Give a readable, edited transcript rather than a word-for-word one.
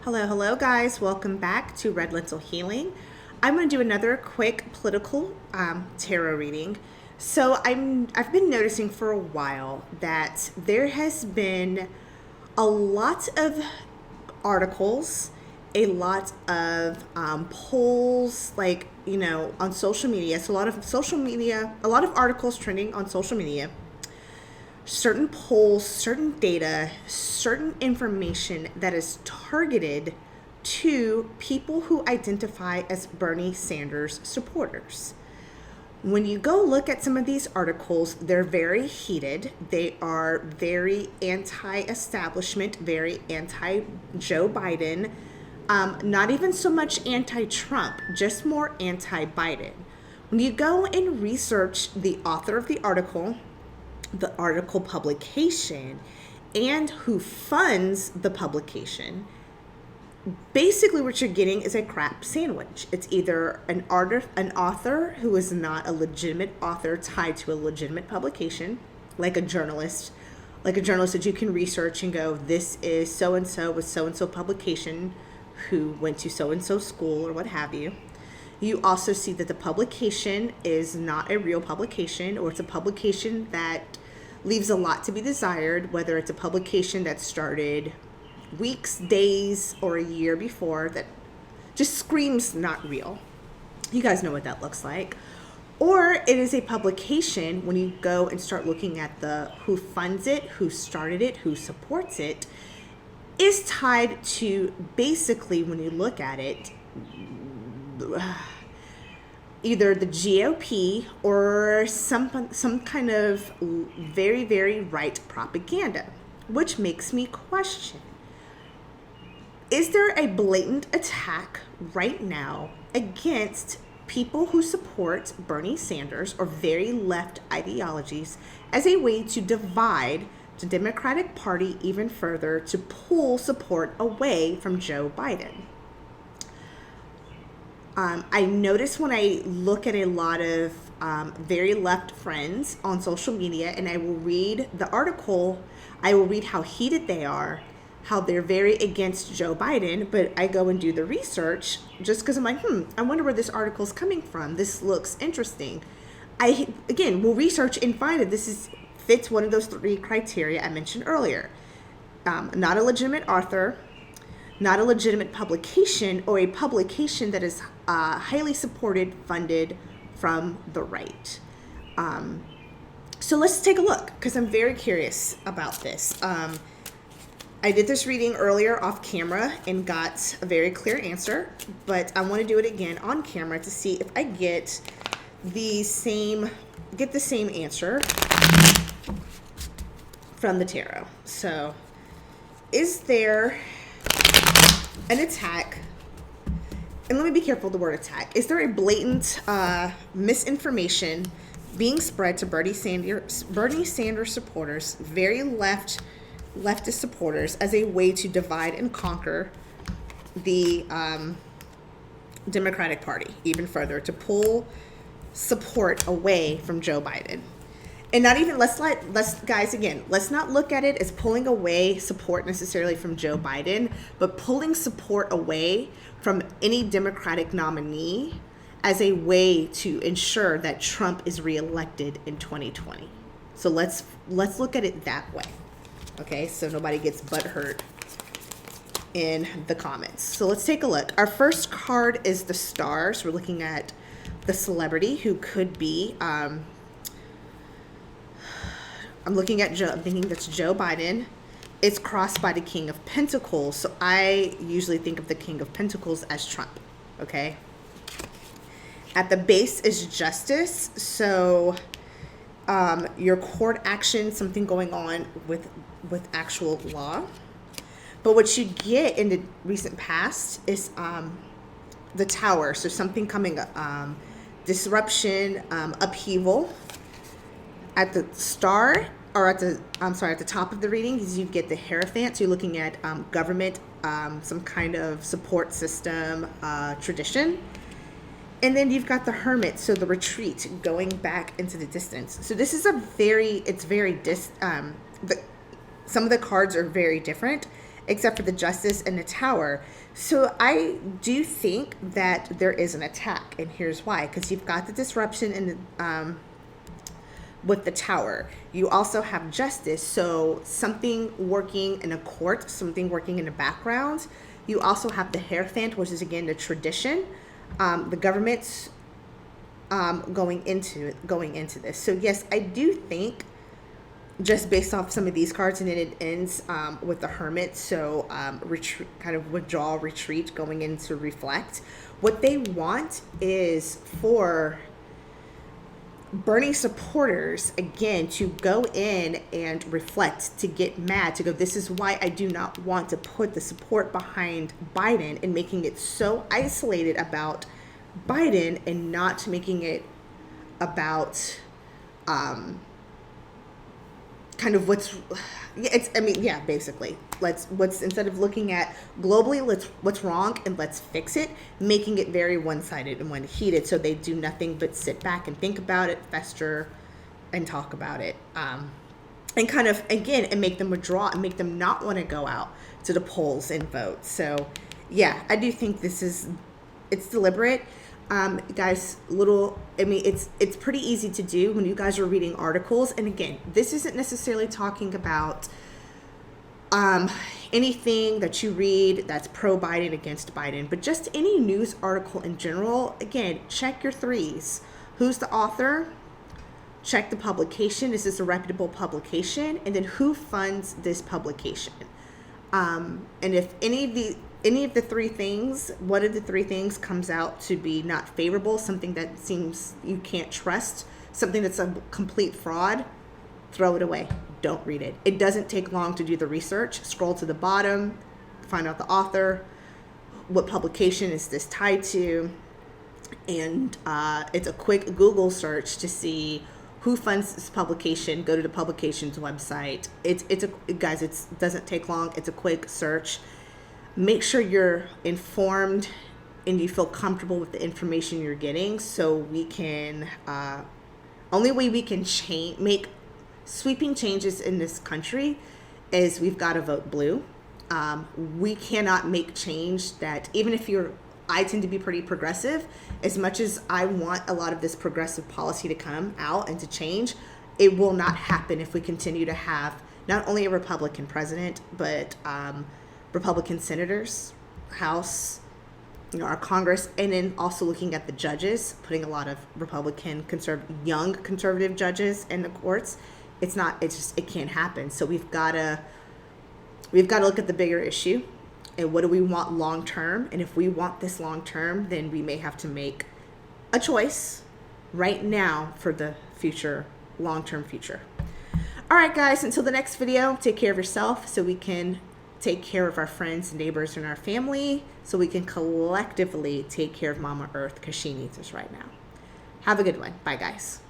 Hello, guys. Welcome back to Red Lentil Healing. I'm going to do another quick political tarot reading. I've been noticing for a while that there has been a lot of articles, a lot of polls, on social media. So a lot of articles trending on social media, certain polls, certain data, certain information that is targeted to people who identify as Bernie Sanders supporters. When you go look at some of these articles, they're very heated. They are very anti-establishment, very anti-Joe Biden, not even so much anti-Trump, just more anti-Biden. When you go and research the author of the article publication, and who funds the publication, basically what you're getting is a crap sandwich. It's either an author who is not a legitimate author tied to a legitimate publication, like a journalist that you can research and go, this is so-and-so with so-and-so publication who went to so-and-so school or what have you. You also see that the publication is not a real publication, or it's a publication that leaves a lot to be desired, whether it's a publication that started weeks, days, or a year before, that just screams not real. You guys know what that looks like. Or it is a publication, when you go and start looking at the who funds it, who started it, who supports it, is tied to, basically, when you look at it, either the GOP or some kind of very, very right propaganda, which makes me question, is there a blatant attack right now against people who support Bernie Sanders or very left ideologies as a way to divide the Democratic Party even further, to pull support away from Joe Biden? I notice when I look at a lot of very left friends on social media, and I will read the article, I will read how heated they are, how they're very against Joe Biden, but I go and do the research just because I'm like, I wonder where this article is coming from. This looks interesting. I, again, will research and find that this fits one of those three criteria I mentioned earlier. Not a legitimate author, not a legitimate publication, or a publication that is highly supported, funded from the right. So let's take a look, because I'm very curious about this. I did this reading earlier off camera and got a very clear answer, but I want to do it again on camera to see if I get the same answer from the tarot. So, is there an attack? And let me be careful with the word attack. Is there a blatant misinformation being spread to Bernie Sanders supporters, very leftist supporters, as a way to divide and conquer the Democratic Party even further, to pull support away from Joe Biden? And not even, let's not look at it as pulling away support necessarily from Joe Biden, but pulling support away from any Democratic nominee as a way to ensure that Trump is reelected in 2020. So let's look at it that way. Okay, so nobody gets butthurt in the comments. So let's take a look. Our first card is the Star. So we're looking at the celebrity who could be, I'm looking at Joe, I'm thinking that's Joe Biden. It's crossed by the King of Pentacles. So I usually think of the King of Pentacles as Trump, okay? At the base is Justice. So your court action, something going on with actual law. But what you get in the recent past is the Tower. So something coming up, disruption, upheaval. At the Star, or at the top of the reading, is you get the Hierophant. So you're looking at government, some kind of support system, tradition. And then you've got the Hermit, so the retreat, going back into the distance. So this is some of the cards are very different. except for the Justice and the Tower. So I do think that there is an attack, and here's why. Because you've got the disruption in the with the Tower. You also have Justice, so something working in a court, something working in the background. You also have the Hierophant, which is again the tradition. The government's going into this. So yes, I do think, just based off some of these cards, and then it ends with the Hermit. So retreat, kind of withdrawal, retreat, going into reflect. What they want is for Bernie supporters, again, to go in and reflect, to get mad, to go, this is why I do not want to put the support behind Biden, and making it so isolated about Biden and not making it about kind of what's, it's, I mean, yeah, basically, what's instead of looking at globally, what's wrong and let's fix it, making it very one-sided and one-heated, so they do nothing but sit back and think about it, fester, and talk about it, and kind of, again, and make them withdraw and make them not want to go out to the polls and vote. So yeah, I do think it's deliberate. Guys, it's pretty easy to do when you guys are reading articles. And again, this isn't necessarily talking about anything that you read that's pro Biden, against Biden, but just any news article in general. Again, check your threes. Who's the author? Check the publication. Is this a reputable publication? And then who funds this publication? And if any of the three things, one of the three things comes out to be not favorable, something that seems you can't trust, something that's a complete fraud, throw it away. Don't read it. It doesn't take long to do the research. Scroll to the bottom, find out the author, what publication is this tied to, and it's a quick Google search to see who funds this publication. Go to the publication's website. Guys, it doesn't take long. It's a quick search. Make sure you're informed and you feel comfortable with the information you're getting, so we can, only way we can make sweeping changes in this country is we've got to vote blue. We cannot make change that, even if I tend to be pretty progressive, as much as I want a lot of this progressive policy to come out and to change, it will not happen if we continue to have not only a Republican president, but Republican senators, House, our Congress, and then also looking at the judges, putting a lot of Republican, young conservative judges in the courts. It can't happen. So we've got to look at the bigger issue, and what do we want long term? And if we want this long term, then we may have to make a choice right now for the future, long term future. All right, guys, until the next video, take care of yourself so we can take care of our friends, neighbors, and our family, so we can collectively take care of Mama Earth, because she needs us right now. Have a good one. Bye, guys.